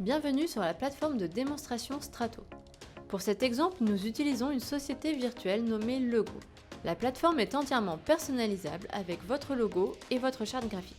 Bienvenue sur la plateforme de démonstration Strato. Pour cet exemple, nous utilisons une société virtuelle nommée Logo. La plateforme est entièrement personnalisable avec votre logo et votre charte graphique.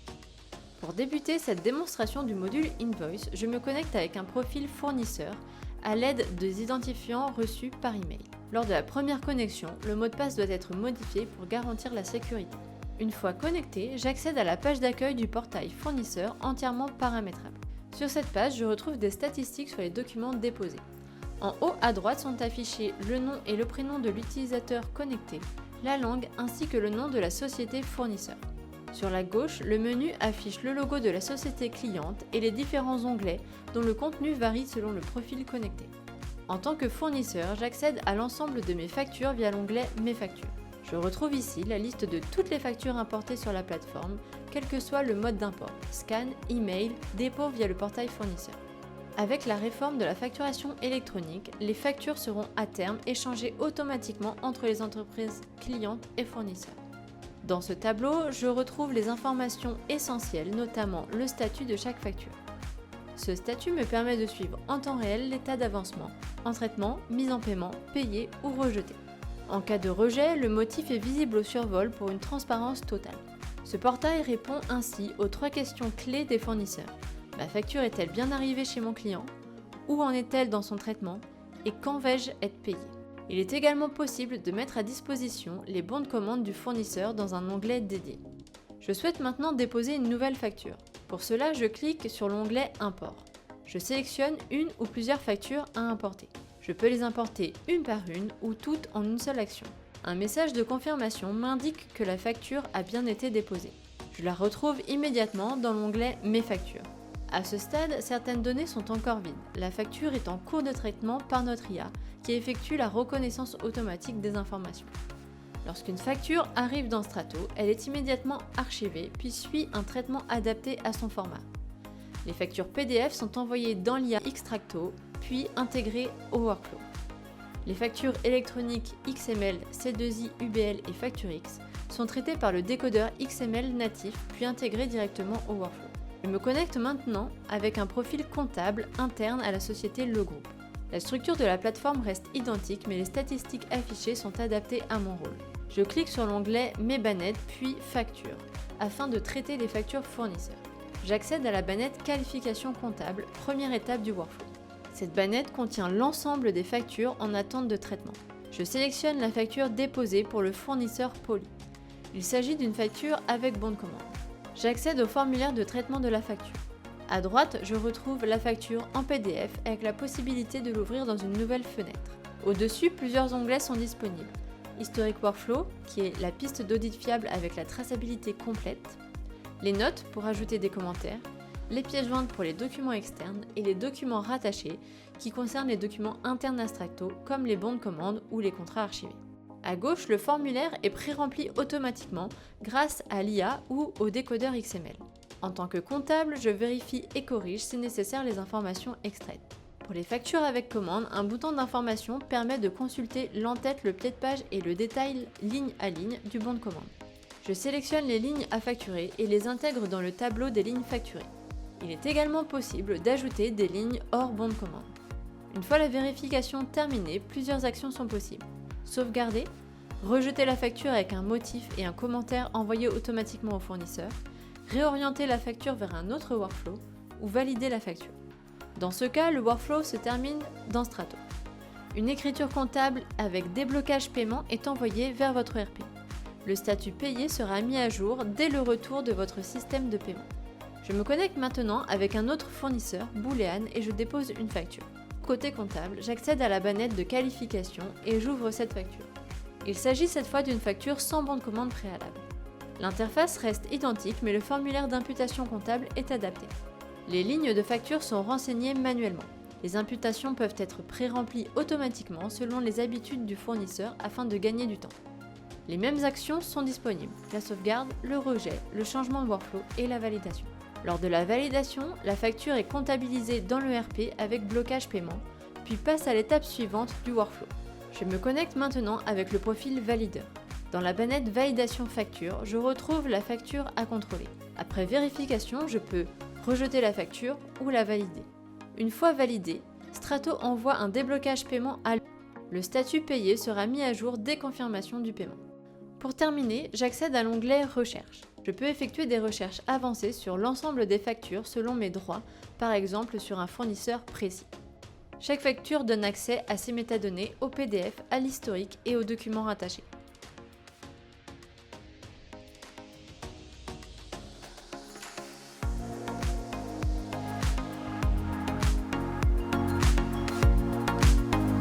Pour débuter cette démonstration du module Invoice, je me connecte avec un profil fournisseur à l'aide des identifiants reçus par email. Lors de la première connexion, le mot de passe doit être modifié pour garantir la sécurité. Une fois connecté, j'accède à la page d'accueil du portail fournisseur entièrement paramétrable. Sur cette page, je retrouve des statistiques sur les documents déposés. En haut à droite sont affichés le nom et le prénom de l'utilisateur connecté, la langue ainsi que le nom de la société fournisseur. Sur la gauche, le menu affiche le logo de la société cliente et les différents onglets dont le contenu varie selon le profil connecté. En tant que fournisseur, j'accède à l'ensemble de mes factures via l'onglet Mes factures. Je retrouve ici la liste de toutes les factures importées sur la plateforme, quel que soit le mode d'import, scan, email, dépôt via le portail fournisseur. Avec la réforme de la facturation électronique, les factures seront à terme échangées automatiquement entre les entreprises clientes et fournisseurs. Dans ce tableau, je retrouve les informations essentielles, notamment le statut de chaque facture. Ce statut me permet de suivre en temps réel l'état d'avancement, en traitement, mise en paiement, payé ou rejeté. En cas de rejet, le motif est visible au survol pour une transparence totale. Ce portail répond ainsi aux 3 questions clés des fournisseurs. Ma facture est-elle bien arrivée chez mon client? Où en est-elle dans son traitement? Et quand vais-je être payé? Il est également possible de mettre à disposition les bons de commande du fournisseur dans un onglet dédié. Je souhaite maintenant déposer une nouvelle facture. Pour cela, je clique sur l'onglet Import. Je sélectionne une ou plusieurs factures à importer. Je peux les importer une par une ou toutes en une seule action. Un message de confirmation m'indique que la facture a bien été déposée. Je la retrouve immédiatement dans l'onglet Mes factures. À ce stade, certaines données sont encore vides. La facture est en cours de traitement par notre IA qui effectue la reconnaissance automatique des informations. Lorsqu'une facture arrive dans Strato, elle est immédiatement archivée puis suit un traitement adapté à son format. Les factures PDF sont envoyées dans l'IA Xtracto puis intégrées au workflow. Les factures électroniques XML, C2I, UBL et FactureX sont traitées par le décodeur XML natif puis intégrées directement au workflow. Je me connecte maintenant avec un profil comptable interne à la société Le Groupe. La structure de la plateforme reste identique mais les statistiques affichées sont adaptées à mon rôle. Je clique sur l'onglet Mes bannettes puis Factures afin de traiter les factures fournisseurs. J'accède à la bannette Qualification comptable, première étape du workflow. Cette bannette contient l'ensemble des factures en attente de traitement. Je sélectionne la facture déposée pour le fournisseur Poly. Il s'agit d'une facture avec bon de commande. J'accède au formulaire de traitement de la facture. À droite, je retrouve la facture en PDF avec la possibilité de l'ouvrir dans une nouvelle fenêtre. Au-dessus, plusieurs onglets sont disponibles. Historic Workflow, qui est la piste d'audit fiable avec la traçabilité complète, les notes pour ajouter des commentaires, les pièces jointes pour les documents externes et les documents rattachés qui concernent les documents internes à Strato comme les bons de commande ou les contrats archivés. À gauche, le formulaire est pré-rempli automatiquement grâce à l'IA ou au décodeur XML. En tant que comptable, je vérifie et corrige si nécessaire les informations extraites. Pour les factures avec commande, un bouton d'information permet de consulter l'entête, le pied de page et le détail ligne à ligne du bon de commande. Je sélectionne les lignes à facturer et les intègre dans le tableau des lignes facturées. Il est également possible d'ajouter des lignes hors bon de commande. Une fois la vérification terminée, plusieurs actions sont possibles. Sauvegarder, rejeter la facture avec un motif et un commentaire envoyé automatiquement au fournisseur, réorienter la facture vers un autre workflow ou valider la facture. Dans ce cas, le workflow se termine dans Strato. Une écriture comptable avec déblocage paiement est envoyée vers votre ERP. Le statut payé sera mis à jour dès le retour de votre système de paiement. Je me connecte maintenant avec un autre fournisseur, Boolean, et je dépose une facture. Côté comptable, j'accède à la bannette de qualification et j'ouvre cette facture. Il s'agit cette fois d'une facture sans bon de commande préalable. L'interface reste identique mais le formulaire d'imputation comptable est adapté. Les lignes de facture sont renseignées manuellement. Les imputations peuvent être pré-remplies automatiquement selon les habitudes du fournisseur afin de gagner du temps. Les mêmes actions sont disponibles, la sauvegarde, le rejet, le changement de workflow et la validation. Lors de la validation, la facture est comptabilisée dans le l'ERP avec blocage paiement, puis passe à l'étape suivante du workflow. Je me connecte maintenant avec le profil valideur. Dans la bannette Validation facture, je retrouve la facture à contrôler. Après vérification, je peux rejeter la facture ou la valider. Une fois validé, Strato envoie un déblocage paiement à l'URL. Le statut payé sera mis à jour dès confirmation du paiement. Pour terminer, j'accède à l'onglet Recherche. Je peux effectuer des recherches avancées sur l'ensemble des factures selon mes droits, par exemple sur un fournisseur précis. Chaque facture donne accès à ces métadonnées, au PDF, à l'historique et aux documents rattachés.